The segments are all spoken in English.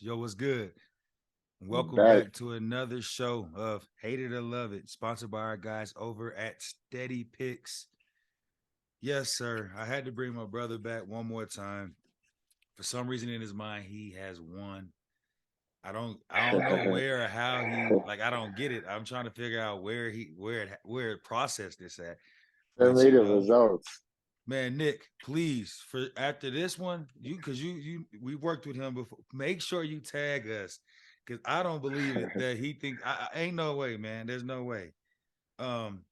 Yo, what's good? I'm Welcome back. back to another show of Hate It or Love It, sponsored by our guys over at Steady Picks. Yes, sir. I had to bring my brother back one more time. For some reason in his mind, he has won. I don't know where or how he like I don't get it. I'm trying to figure out where it processed this at. Send But me the results. man, Nick, please for after this one, you we worked with him before. Make sure you tag us because I don't believe it that he think I ain't no way, man. There's no way. Um,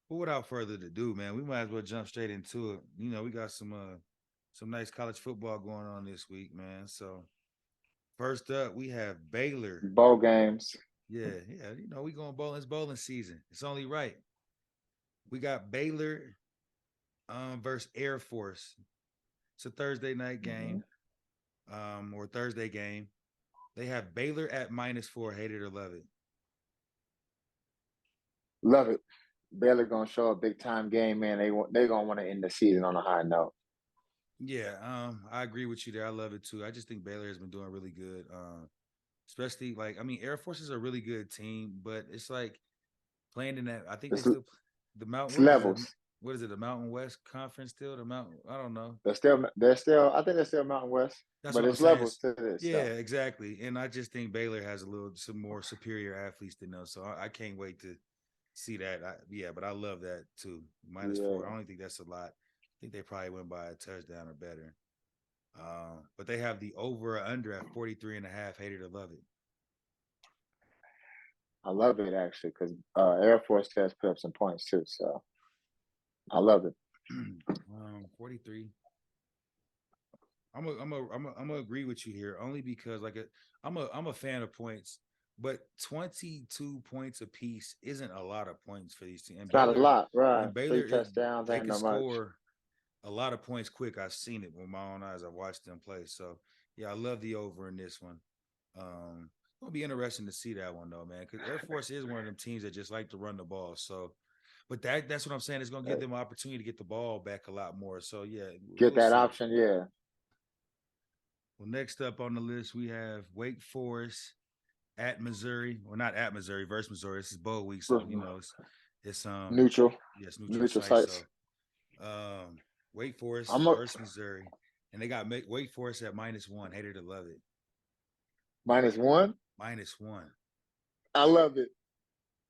but without further ado, man, we might as well jump straight into it. We got some nice college football going on this week, man. So first up, we have Baylor. Bowl games. Yeah. We going bowling. It's bowling season. It's only right. We got Baylor versus Air Force. It's a Thursday night Mhm. game. Or Thursday game. They have Baylor at -4. Hate it or love it. Love it. Baylor gonna show a big time game, man. They gonna want to end the season on a high note. Yeah, I agree with you there. I love it too. I just think Baylor has been doing really good. Especially like Air Force is a really good team, but it's like playing in that. I think they It's, still the Mountain. it's What is it? levels. What is it? The Mountain West Conference still? The Mountain. I don't know. They're still. I think they're still Mountain West, That's but what I'm it's saying. levels to this Yeah, though. exactly. And I just think Baylor has some more superior athletes than us. So I can't wait to see that. Yeah, but I love that too. -4. I Yeah, don't think that's a lot. I think they probably went by a touchdown or better. But they have the over or under at 43 and a half. Hate it or love it. I love it actually because Air Force has put up some points too. So I love it. 43. I'm a agree with you here only because I'm a fan of points, but 22 points apiece isn't a lot of points for these teams. And It's not a Baylor lot, right? and Three Baylor touchdowns they ain't can no much. score a lot of points quick. I've seen it with my own eyes. I've watched them play. So yeah, I love the over in this one. It'll be interesting to see that one though, man, because Air Force is one of them teams that just like to run the ball. So, but that's what I'm saying. It's gonna give them an opportunity to get the ball back a lot more. So yeah, Get we'll that see. option, yeah. Well, next up on the list we have Wake Forest at Missouri. Well, not at Missouri versus Missouri. This is bowl week, so it's Neutral, yes neutral neutral site. sites. So um, Wake Forest I'm a versus Missouri, and they got Wake Forest at -1. Hated to love it. -1. -1. I love it.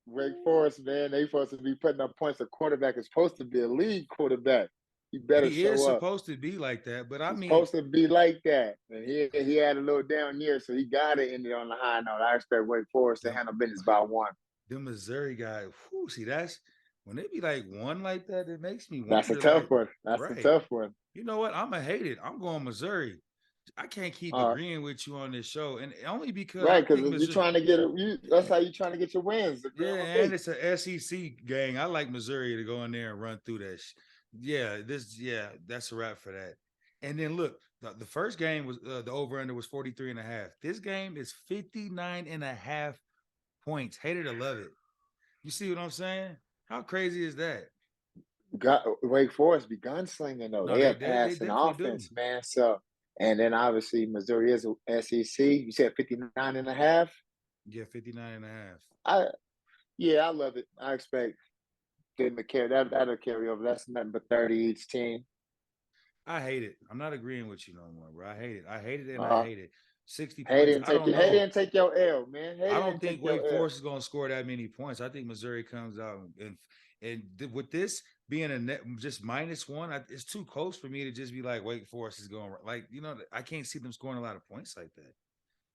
Wake Forest, man, they supposed to be putting up points. The quarterback is supposed to be a lead quarterback. He better He is show up. supposed to be like that, but I He's mean, supposed to be like that. And he had a little down year, so he got to end it on the high note. I expect Wake Forest to them handle business by one. them Missouri guys. Whew, see, that's when they be like one like that. It makes me That's a wonder, tough like, one. That's a right? tough one. You know what? I'm gonna hate it. I'm going Missouri. I can't keep Uh, agreeing with you on this show, and only because I right, because think you're Missouri. trying to that's Yeah, how you're trying to get your wins. Agree yeah, with and me. it's a SEC gang. I like Missouri to go in there and run through that. Yeah, that's a wrap for that. And then look, the first game was the over under was 43 and a half. This game is 59 and a half points. Hate it or love it. You see what I'm saying? How crazy is that? Wake Forest be gunslinging though. No, They they have they, they passing definitely do. offense, man. So and then obviously Missouri is a SEC. You said 59 and a half. Yeah, 59 and a half. I Yeah, I love it. I expect them to carry that'll carry over. That's nothing but 30 each team. I hate it. I'm not agreeing with you no more, bro. I hate it. I hate it and I Uh hate it. 60 Hey points. didn't I take don't it. Hey know. didn't take your L, man. Hey I don't didn't think take Wake your L. Forest is going to score that many points. I think Missouri comes out and with this being a net just -1, it's too close for me to just be like Wake Forest is going like I can't see them scoring a lot of points like that.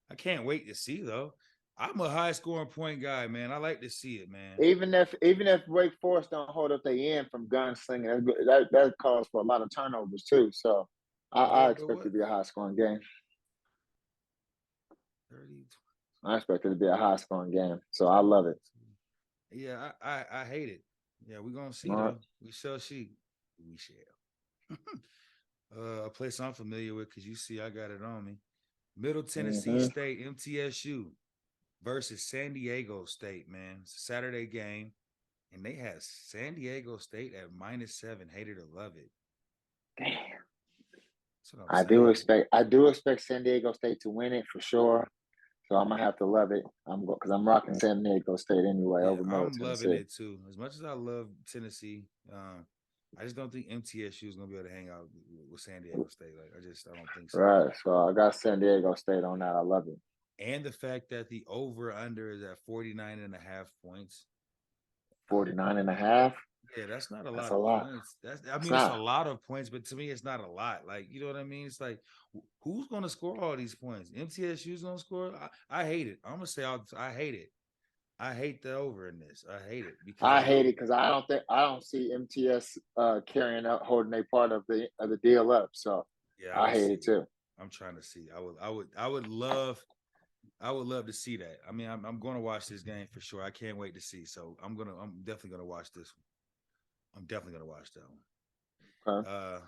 I can't wait to see though. I'm a high scoring point guy, man. I like to see it, man. Even if Wake Forest don't hold up their end from gunslinging, that calls for a lot of turnovers too. So I But expect it what to be a high scoring game. 30, I expect it to be a high scoring game. So I love it. yeah, I hate it. Yeah, we're gonna see All right. though. We shall see. We shall. A place I'm familiar with because you see I got it on me. Middle Tennessee Mm-hmm. State, MTSU versus San Diego State, man. It's a Saturday game. And they have San Diego State at -7. Hate it or love it. Damn. That's what I'm saying. I do expect San Diego State to win it for sure. So I'm gonna have to love it. Because I'm rocking San Diego State anyway Yeah, over Middle I'm loving Tennessee. it too. As much as I love Tennessee, I just don't think MTSU is gonna be able to hang out with San Diego State. Like I don't think so. Right. So I got San Diego State on that. I love it. And the fact that the over under is at 49.5 points. 49 and a half. Yeah, that's not a That's lot a of lot. points. It's It's a not. lot of points, but to me, it's not a lot. Like, you know what I mean? It's like, who's going to score all these points? MTSU's going to score? I hate it. I'm going to say, I hate it. I hate the over in this. I hate it because I I hate know. it because I don't see MTS carrying up, holding a part of the deal up. So Yeah, I I don't hate see it it. too. I'm trying to see. I would love to see that. I mean, I'm going to watch this game for sure. I can't wait to see. So I'm definitely going to watch this one. I'm definitely going to watch that Okay. one.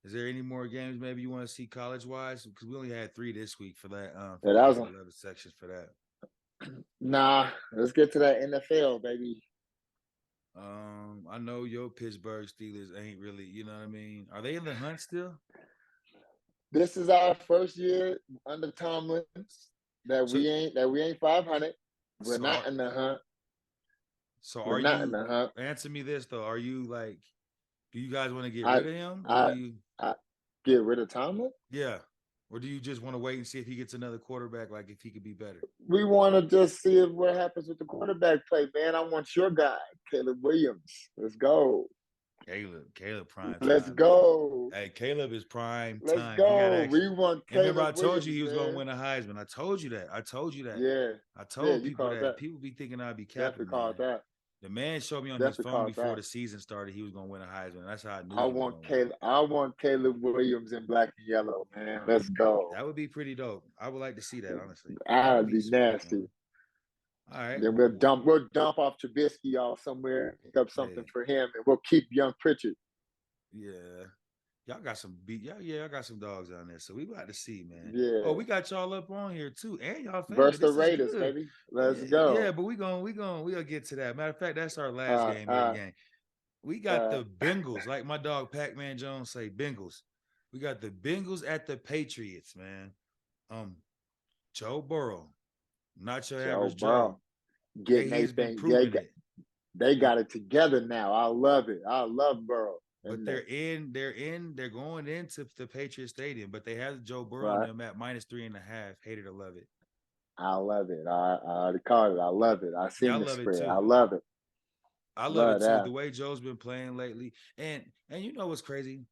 Is there any more games maybe you want to see college wise? Because we only had 3 this week for that Yeah, for that the was 11 sections for that. nah. Let's get to that NFL, baby. I know your Pittsburgh Steelers ain't really, you know what I mean? Are they in the hunt still? This is our first year under Tomlin So that we ain't 500. We're so not are in the hunt. so We're are not in you the hunt. answer me this though? Are you like do you guys want to get I rid of him or do I you I get rid of Tomlin. yeah. Or do you just want to wait and see if he gets another quarterback like if he could be better? We want to just see what happens with the quarterback play, man. I want your guy, Caleb Williams. Let's go. Caleb prime Let's time, man. go. Hey, Caleb is prime Let's time. He got go. We action. want And remember, I Caleb told you Williams, he was gonna man. win a Heisman. I told you that. I told you that. Yeah. I Yeah, told you people called that. that. People be thinking I'd be capping, Definitely called man. that. The man showed me on his Definitely phone called before that. the season started he was gonna win a Heisman. That's how I knew he was gonna win. I want Caleb Williams in black and yellow, man. Let's go. That would be pretty dope. I would like to see that, honestly. That would That'd be be sweet, nasty. man. All right. Then we'll dump off Trubisky off somewhere, pick up something Hey, for him, and we'll keep young Pritchard. yeah. Y'all got some beat. Yeah, I got some dogs on there. So we got to see, man. Oh, Yeah. we got y'all up on here too. And y'all favorite. Versus the This is Raiders, good. baby. Let's Yeah, go. but we'll get to that. Matter of fact, that's our last Uh game of the uh game. We got uh the Bengals, like my dog Pac-Man Jones say, Bengals. We got the Bengals at the Patriots, man. Um, Joe Burrow, not your Joe average Joe. Burrow getting He has been anything. proving it. They He, got it together now. I love it. I love Burrow. but And they, they're going into the Patriot Stadium, but they have Joe Burrow and right. them at -3.5. Hated to love it. I love it. I already called it. I love it. I Yeah, I seen the love it spread. I too. love it. I love it Love too. The that. way Joe's been playing lately, and you know what's crazy?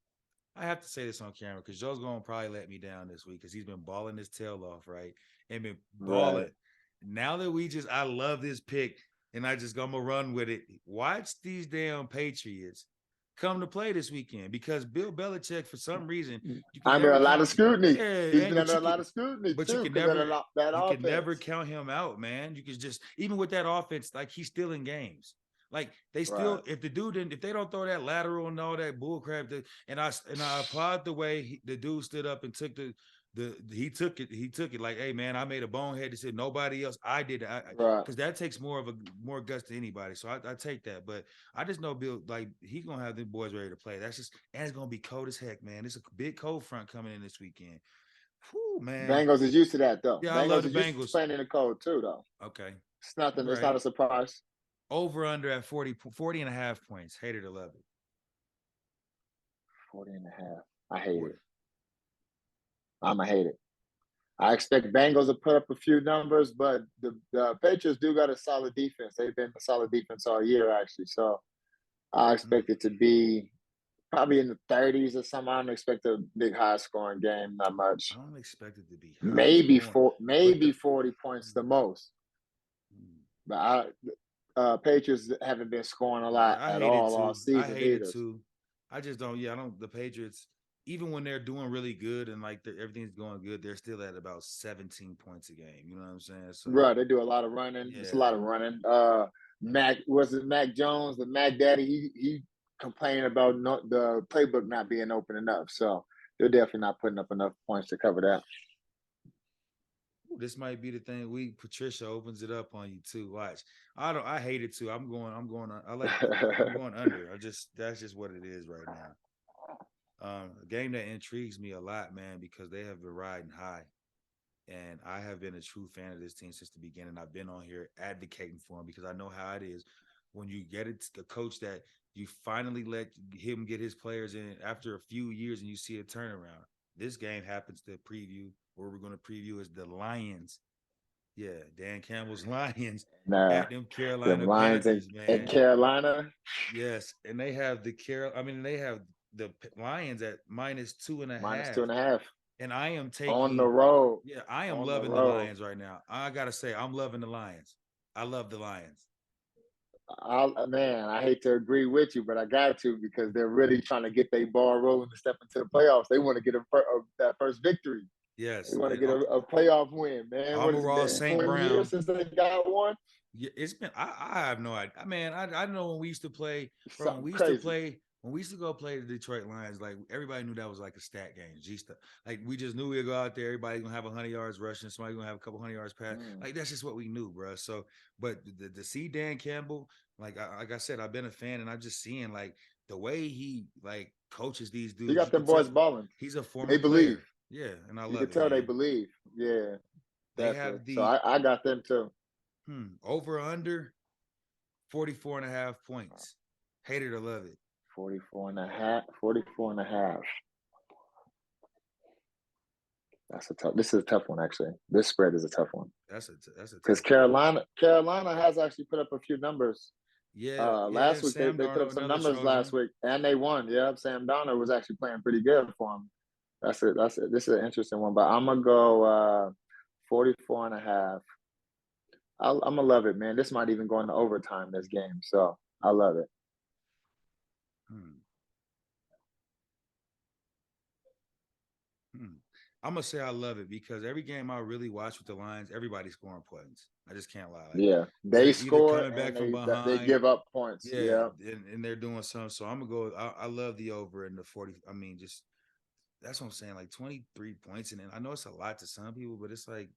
I have to say this on camera because Joe's gonna probably let me down this week because he's been balling his tail off, right? And been Right. balling. Now that I love this pick, and I'm gonna run with it. Watch these damn Patriots come to play this weekend because Bill Belichick, for some reason, you can Under never a lot of count. scrutiny. He's Yeah, been under a lot of scrutiny but you too can because of never, that you can never offense. count him out, man. You could just even with that offense, like he's still in games. Like they Right. still, if the dude didn't, if they don't throw that lateral and all that bull crap, and I applaud the way the dude stood up and took he took it like, hey man, I made a bonehead. He said nobody else, I did it, Right. because that takes more guts than anybody. So I take that, but I just know Bill, like he's gonna have the boys ready to play. That's just, and it's gonna be cold as heck, man. It's a big cold front coming in this weekend. Whew, man. Bengals is used to that though. Yeah, I love Bengals the is used to Bengals. playing in the cold too though. Okay, It's nothing. It's not right. a surprise. Over under at 40.5 points. Hated to love it. 40 and a half. I hate 40. it. I'ma hate it. I expect Bengals to put up a few numbers, but the Patriots do got a solid defense. They've been a solid defense all year, actually. So I Mm. expect it to be probably in the 30s or something. I don't expect a big high scoring game, not I much. don't expect it to be high scoring, but Maybe the 40 points the mm, most. mm. But Patriots haven't been scoring a lot Yeah, I at hate it all too. I season hate it either. too. I just don't. Yeah, I don't. The Patriots, even when they're doing really good and like everything's going good, they're still at about 17 points a game. You know what I'm saying? So Right, they do a lot of running. It's a yeah, lot of running. Mac Jones, the Mac Daddy. He complaining about the playbook not being open enough. So they're definitely not putting up enough points to cover that. this might be the thing. Patricia opens it up on you too. Watch. I don't. I hate it too. I'm going. I like. I'm going under. That's just what it is right now. A game that intrigues me a lot, man, because they have been riding high. And I have been a true fan of this team since the beginning. I've been on here advocating for him because I know how it is when you get a coach that you finally let him get his players in after a few years and you see a turnaround. This game happens to preview, where we're going to preview is the Lions. Yeah, Dan Campbell's Lions Nah, at them them Carolina Lions Panthers, in man. Carolina, Yes, and they have they have the Lions at minus two and a minus two half. and a half And I am on the taking, road. yeah, I am On the loving the road. Lions right now. I gotta say, I'm loving the Lions. I love the Lions. Man, I hate to agree with you, but I got to because they're really trying to get their ball rolling to step into the playoffs. They want to get that first victory. They Yes, want to get a playoff win, man. What is it? Amon-Ra Been St. 20 years Brown. since they got one? Yeah, it's been. I have no idea. Man, I know when we used to play, bro. Something crazy. When we used to go play the Detroit Lions, like everybody knew that was like a stat game. G stuff. Like we just knew we'd go out there. Everybody gonna have 100 yards rushing. Somebody gonna have a couple 100 yards pass. Mm. Like that's just what we knew, bro. So, but the see Dan Campbell, like I said, I've been a fan, and I'm just seeing like the way he like coaches these You dudes. You got them can tell boys balling. he's a They former believe. player. Yeah, and I You love can it, tell they man. believe. Yeah, They definitely. have So the I got them too. over under 44 and a half points. Hate it or love it. 44 and a half. 44 and a half. This is a tough one, actually. This spread is a tough one. That's a Because tough one. Carolina has actually put up a few numbers. Yeah. Last week Sam they put up Darnold, some another numbers last Trojan. week, and they won. Yeah, Sam Donner was actually playing pretty good for him. That's it. That's it. This is an interesting one, but I'm gonna go 44 and a half. I'm gonna love it, man. This might even go into overtime this game, so I love it. Hmm. Hmm. I'm gonna say I love it because every game I really watch with the Lions, everybody's scoring points. I just can't lie. Like Yeah, they either score coming and back from they behind, give up points. yeah, Yeah, and they're doing something. So I'm gonna go. I love the over in the 40. I mean, just that's what I'm saying. Like 23 points, and I know it's a lot to some people, but it's like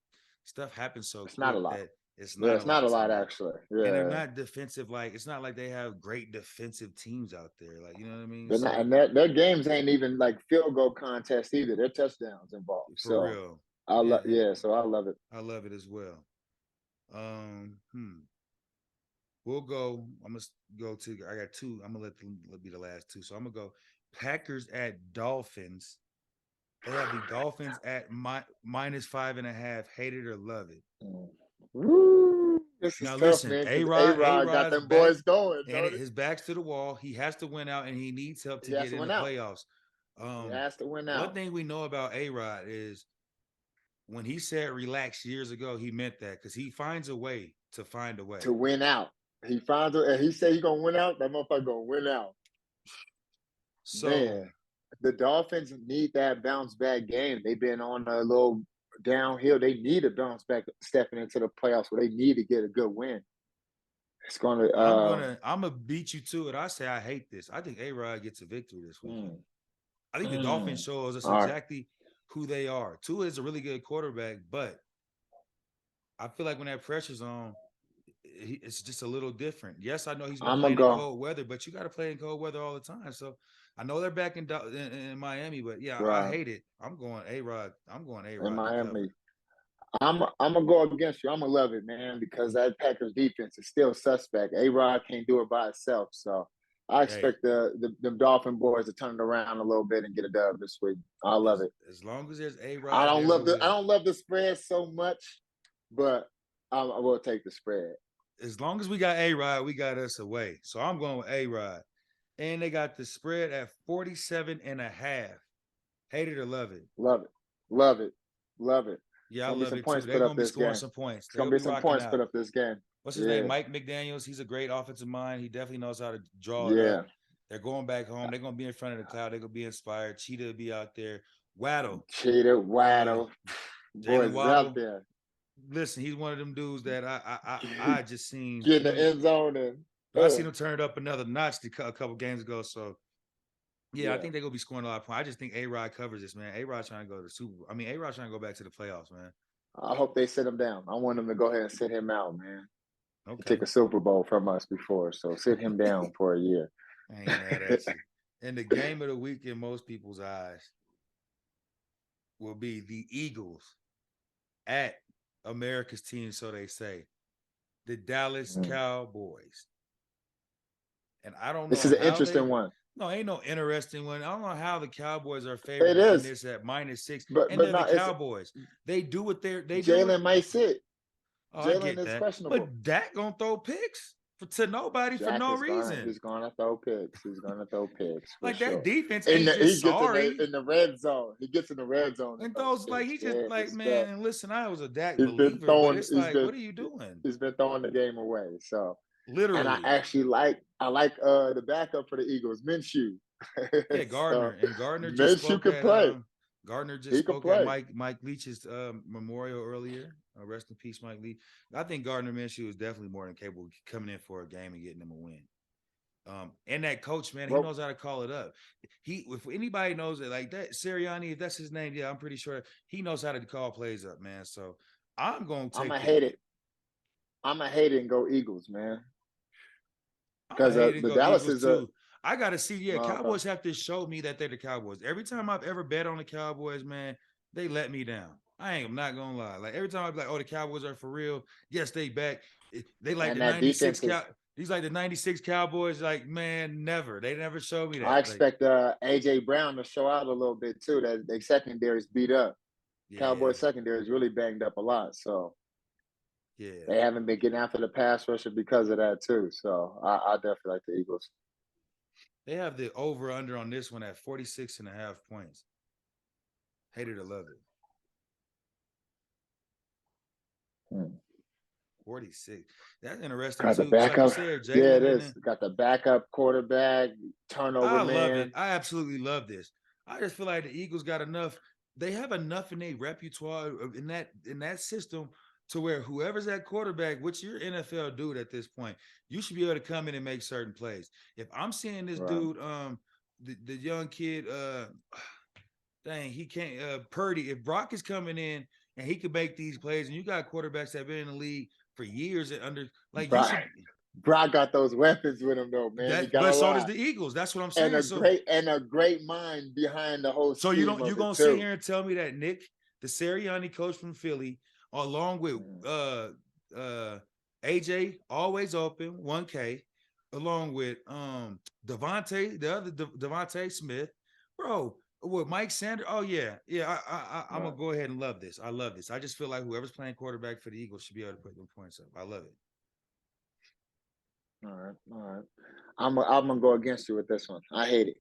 stuff happens so it's not a quick lot. that it's Yeah, not a it's not a lot to lot me. actually. And they're Yeah, not defensive. Like it's not like they have great defensive teams out there. Like you know what I mean. they're not, So and their games ain't even like field goal contests either. They're touchdowns involved. for So real, I yeah, love. Yeah, so I love it. I love it as well. Um, hmm. We'll go. I'm gonna go to. I got two. I'm gonna let be the last two. So I'm gonna go Packers at Dolphins. They have the Dolphins at minus 5.5. Hate it or love it. Mm. Woo! This is Now tough, listen, man, because A A Rod got Rod's them back, boys going, and don't it? his back's to the wall. He has to win out, and he needs help to He has get to in win the out. playoffs. He Um, has to win one out thing we know about A Rod is when he said relax years ago, he meant that because he finds a way to find a way. to win out. He finds it, and he said he gonna win out. That motherfucker gonna win out. So Man, the Dolphins need that bounce back game. They've been on a little downhill. They need a bounce back stepping into the playoffs where they need to get a good win. It's gonna I'm gonna beat you to it. I say I hate this. I think A Rod gets a victory this weekend. mm, I think the Dolphins mm. shows us All right. exactly who they are. Tua is a really good quarterback, but I feel like when that pressure's on, it's just a little different. Yes, I know he's been I'm gonna playing in go cold weather, but you got to play in cold weather all the time. So I know they're back in Miami, but yeah, I right hate it. I'm going A Rod. I'm going A in Rod to Miami. cover. I'm gonna go against you. I'm gonna love it, man, because that Packers defense is still suspect. A Rod can't do it by itself, so I Hey, expect the Dolphin boys to turn it around a little bit and get a dub this week. I love it. as long as there's A I Rod, don't there's a love the I will. don't love the spread so much, but I will take the spread. As long as we got A Rod, we got us away. So I'm going with A Rod. And they got the spread at 47 and a half. Hate it or love it. Love it, love it, love it. It's Yeah, I gonna be love some it too. points They're put up gonna be this scoring game. some points. It's They'll gonna be be some rocking points put out. up this game. What's his name? Yeah, Mike McDaniels. He's a great offensive mind. He definitely knows how to draw it up. yeah. They're going back home. They're gonna be in front of the cloud. They're gonna be inspired. Cheetah will be out there. Waddle. Cheetah, Uh Waddle, Jalen boys is out Waddle. there. Listen, he's one of them dudes that I just seen Get in the him. end zone and I seen him turn it up another notch a couple games ago. So yeah, I yeah. think they're gonna be scoring a lot of points. I just think A Rod covers this, man. A Rod trying to go to the Super Bowl. I mean, A Rod trying to go back to the playoffs, man. I hope they sit him down. I want them to go ahead and sit him out, man. He took Okay. a Super Bowl from us before, so sit him down for a year. I ain't mad at you. And the game of the week in most people's eyes will be the Eagles at America's team, so they say, the Dallas Mm. Cowboys. And I don't This know is an how interesting they. one. No, ain't no interesting one. I don't know how the Cowboys are It favored in is, this at -6. but And they're the not. It's Cowboys. They do what they do it. Jalen might sit. Oh, I Jalen get is that. questionable. But Dak gonna throw picks to nobody for Jack no is gonna reason. he's gonna throw picks. He's gonna throw picks for Like that sure. defense And ain't he just gets sorry. in the red zone. He gets in the red zone and And throws those like picks. he just Yeah, like, respect. man, listen, I was a Dak He's been believer, but throwing. it's like, what are you doing? He's been throwing the game away. So, and I Literally. actually I like the backup for the Eagles, Minshew. Yeah, So Gardner. And Gardner just Minshew spoke can at play. Gardner just He can spoke at play. Mike Leach's memorial earlier. Rest in peace, Mike Leach. I think Gardner Minshew is definitely more than capable of coming in for a game and getting them a win. And that coach, man, he Well, knows how to call it up. If anybody knows it like that, Sirianni, if that's his name, yeah, I'm pretty sure he knows how to call plays up, man. So I'm gonna I'm take gonna the hate it. I'm gonna hate it and go Eagles, man. I'm gonna Because hate it and the go Dallas Eagles is a too. I gotta see, yeah, okay. Cowboys have to show me that they're the Cowboys. Every time I've ever bet on the Cowboys, man, they let me down. I'm not gonna lie. Like every time I be like, oh, the Cowboys are for real. Yes, they back. They like And the that 96 defense is. Cow. These like the 96 Cowboys. Like, man, never. They never show me I that. Like, expect AJ Brown to show out a little bit too. That the secondary is beat up. yeah, Cowboys secondary is really banged up a lot. So yeah. they haven't been getting after the pass rusher because of that too. So I definitely like the Eagles. They have the over under on this one at 46.5 points. Hate it or love it. Hmm. 46. That's interesting Got the too. Cause like you backup. said, Yeah, it Jalen is. didn't. Got the backup quarterback, turnover I love it. man. I absolutely love this. I just feel like the Eagles got enough. They have enough in their repertoire in that system to where whoever's at quarterback, which you're NFL dude at this point, you should be able to come in and make certain plays. If I'm seeing this Right. dude, the young kid, dang, he can't Purdy. If Brock is coming in and he could make these plays, and you got quarterbacks that have been in the league for years and under, like you Brock, should. Brock got those weapons with him though, man. He That, got a but so does lot. the Eagles. That's what I'm And saying. a So great mind behind the whole So you scheme don't of you it gonna sit too. here and tell me that Nick, the Sirianni coach from Philly, along with Mm. uh AJ, always open, 1K, along with Devontae, the other Devontae Smith, bro, with Mike Sanders. Oh yeah, yeah. I'm gonna Right. go ahead and love this. I love this. I just feel like whoever's playing quarterback for the Eagles should be able to put them points up. I love it. All right. All right. I'm gonna go against you with this one. I hate it.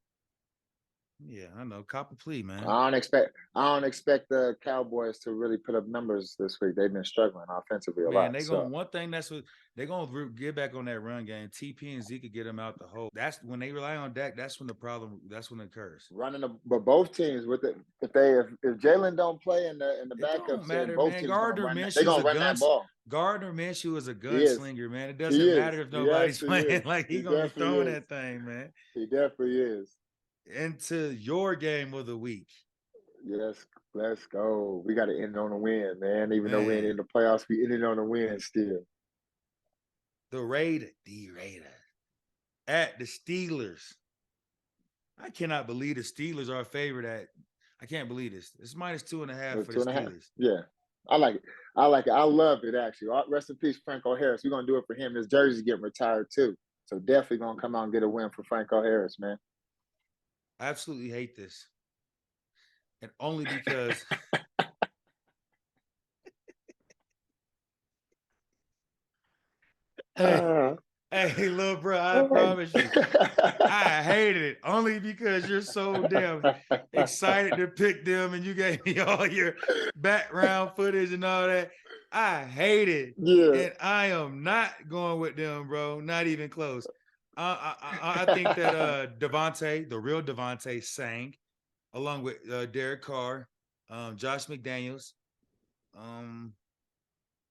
Yeah, I know. Cop a plea, man. I don't expect the Cowboys to really put up numbers this week. They've been struggling offensively a Man, lot. they gonna So one thing that's what they're gonna get back on that run game. TP and Zeke get them out the hole. That's when they rely on Dak. That's when the problem. That's when it occurs. running but both teams with it if Jalen don't play and the It don't backups in, matter, both man. teams gonna Gardner run that. They're Minshew is gonna a run that guns. ball. Gardner Minshew is a He is. gunslinger, man. It He doesn't is. matter if He nobody's actually playing. is. Like He he gonna be definitely throwing is. that thing, man. He definitely is. Into your game of the week, Yes, let's go. We got to end on a win, man. Even though we ain't man. in the playoffs, we ended on a win still. The Raider at the Steelers. I cannot believe the Steelers are favored at. I can't believe this. It's -2.5 for the Two and a half. Steelers. Yeah. I like it. I like it. I love it actually. Rest in peace, Franco Harris. We're gonna do it for him. His jersey's getting retired too. So definitely gonna come out and get a win for Franco Harris, man. I absolutely hate this. And only because hey, uh, hey, little bro, I oh. promise you, I hated it only because you're so damn excited to pick them and you gave me all your background footage and all that. I hate it. Yeah. And I am not going with them, bro. Not even close. I think that Devontae, the real Devontae, sang along with Derek Carr, Josh McDaniels. Um,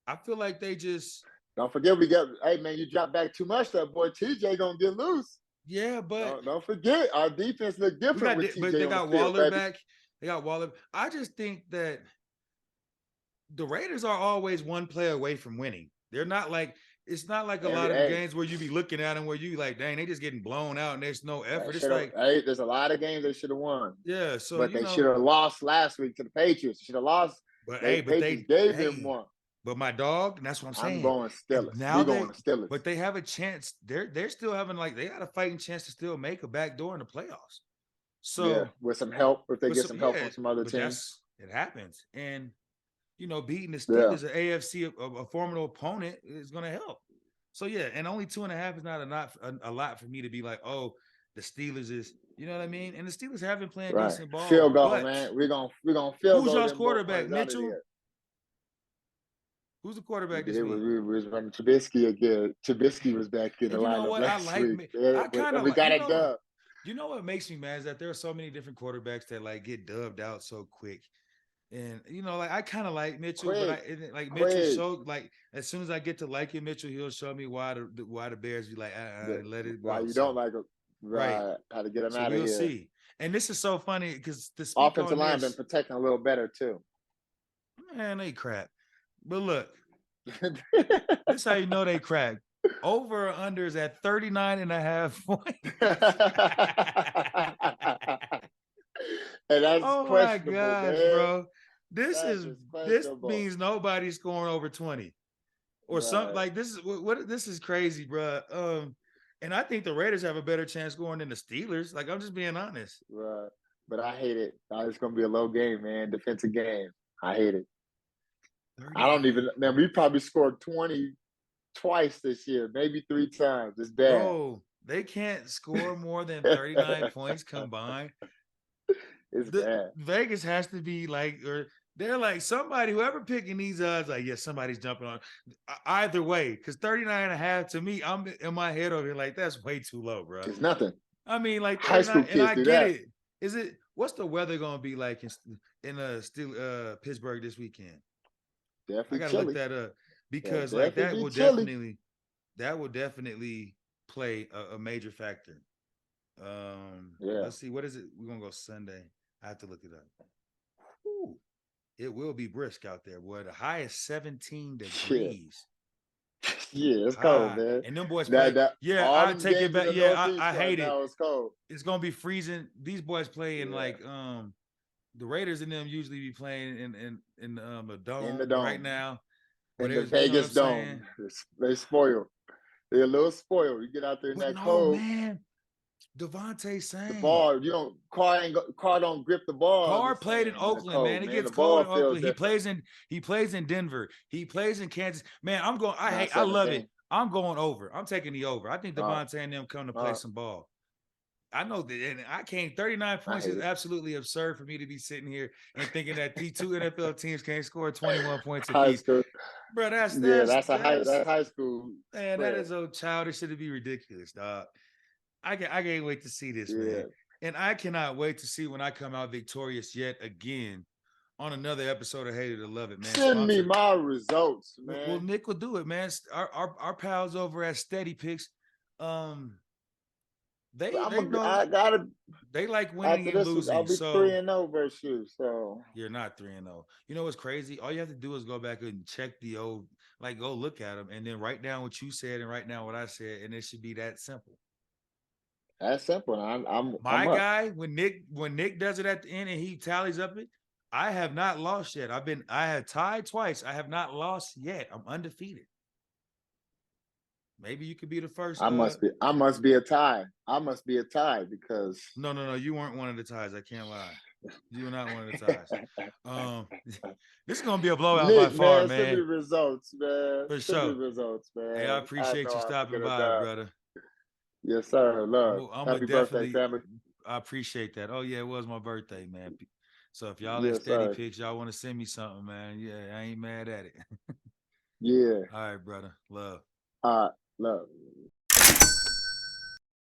I feel like they just Don't forget we got. Hey man, you drop back too much. That boy TJ gonna get loose. yeah, but Don't forget our defense look we different got, with but TJ they on the got field, Waller baby. back. They got Waller. I just think that the Raiders are always one play away from winning. They're not like it's not like a Every lot of the hey, games where you be looking at them where you like, dang, they just getting blown out and there's no effort. It's should have. like, Hey, there's a lot of games they should have won, yeah, so but you they know, should have lost last week to the Patriots. Should have lost. but They hey, but Patriots they gave them hey, one. but my dog, and that's what I'm I'm saying. going And Steelers. now We going they Steelers. but they have a chance. They're still having like they got a fighting chance to still make a back door in the playoffs. Yeah, So with some help, if they with get some some help yeah, from some other but teams. that's it happens. And you know, beating the Yeah, Steelers, an AFC, a formidable opponent, is going to help. So yeah, and only 2.5 is not a lot for me to be like, oh, the Steelers is, you know what I mean? And the Steelers have been playing right. decent ball, Field goal, but man. We're gonna field who's goal y'all's them quarterback, motherfuckers out of Mitchell? there. Who's the We quarterback this did. week? We was running Trubisky again. Trubisky was back in the And you know lineup what? I last like. week. Yeah, I kind and of we like. got a dub. You know what makes me mad is that there are so many different quarterbacks that like get dubbed out so quick. And you know, like I kind of like Mitchell, but Quick, like Mitchell quick. showed like as soon as I get to liking Mitchell, he'll show me why the Bears be like let it Why go. you don't So like him? right, Right. How to get him so out of we'll here. see. And this is so funny because to speak Offensive on line been this, protecting a little better too. man, they crap. But look, this how you know they crack. Over or unders at 39.5 points. And that's Oh my questionable, gosh, man. bro. That is This questionable. means nobody's scoring over 20. Or something Right. like this is what this is crazy, bro. And I think the Raiders have a better chance scoring than the Steelers. Like I'm just being honest. Right. But I hate it. It's gonna be a low game, man. Defensive game. I hate it. I don't 39 even man, we points. probably scored 20 twice this year, maybe three times. It's bad. Bro, they can't score more than 39 points combined. It's The bad. Vegas has to be like, or they're like somebody, whoever picking these odds, like, yeah, somebody's jumping on either way. Cause 39.5 to me, I'm in my head over here, like, that's way too low, bro. It's nothing. I mean, like High school 39, and kids I do get that. it. Is it what's the weather gonna be like in still Pittsburgh this weekend? I Definitely gotta look chilly. that up Yeah, because like definitely be chilly. that will definitely play a major factor. Yeah. Let's see, what is it? We're gonna go Sunday. I have to look it up. Whew. It will be brisk out there, boy. The high is 17 Shit. degrees. Yeah, it's cold, Ah, man. and them boys play. That Yeah, all I them take it games in back. the Yeah, Northeast I right hate it. now is cold. It's gonna be freezing. These boys play in Yeah. like the Raiders and them usually be playing in a In the dome right dome. now. Where In the there's, you know what Vegas I'm dome. saying? They spoil. They're a little spoiled. You get out there in But that no, cold, man. Devontae the Sane. ball, you don't car don't grip the ball the Carr played in same in the Oakland, man. cold, It man. gets The cold ball in feels Oakland. different. He plays in Denver. He plays in Kansas. Man, I'm going. Not I love it. 17. I'm going over. I'm taking the over. I think All right. Devontae and them come to All play right. some ball. I know that, and I can't. 39 I points hate is it. absolutely absurd for me to be sitting here and thinking that the two NFL teams can't score 21 points High apiece. school. Bro, Yeah, that's high school man, that spread. is so childish to be ridiculous, dog. I can't wait to see this, man. Yeah. And I cannot wait to see when I come out victorious yet again on another episode of Hated to Love It, man. Send me Sponsored. my results, Well, man. Nick will do it, man. Our pals over at Steady Picks, um, they know I gotta they like winning after and this I'll losing. be 3 So and 0 versus you. So you're not 3-0. You know what's crazy? All you have to do is go back and check the old, like go look at them and then write down what you said and write down what I said, and it should be that simple. that's simple. I'm My up. guy, when Nick does it at the end and he tallies up it, I have not lost yet. I have tied twice. I have not lost yet. I'm undefeated. Maybe you could be the first. I must be a tie. I must be a tie because No. You weren't one of the ties. I can't lie. You were not one of the ties. Um, this is gonna be a blowout by Nick, far, man, send me man. the results, man. For Send me the sure. results, Hey, I man. I appreciate know you I stopping forget a by, dime. brother. Yes, sir. Love. I'm a Happy birthday, definitely. family. I appreciate that. Oh yeah, it was my birthday, man. So if y'all at Yes, Steady sir. Picks, y'all want to send me something, man. Yeah, I ain't mad at it. Yeah. All right, brother. Love. All right. Love.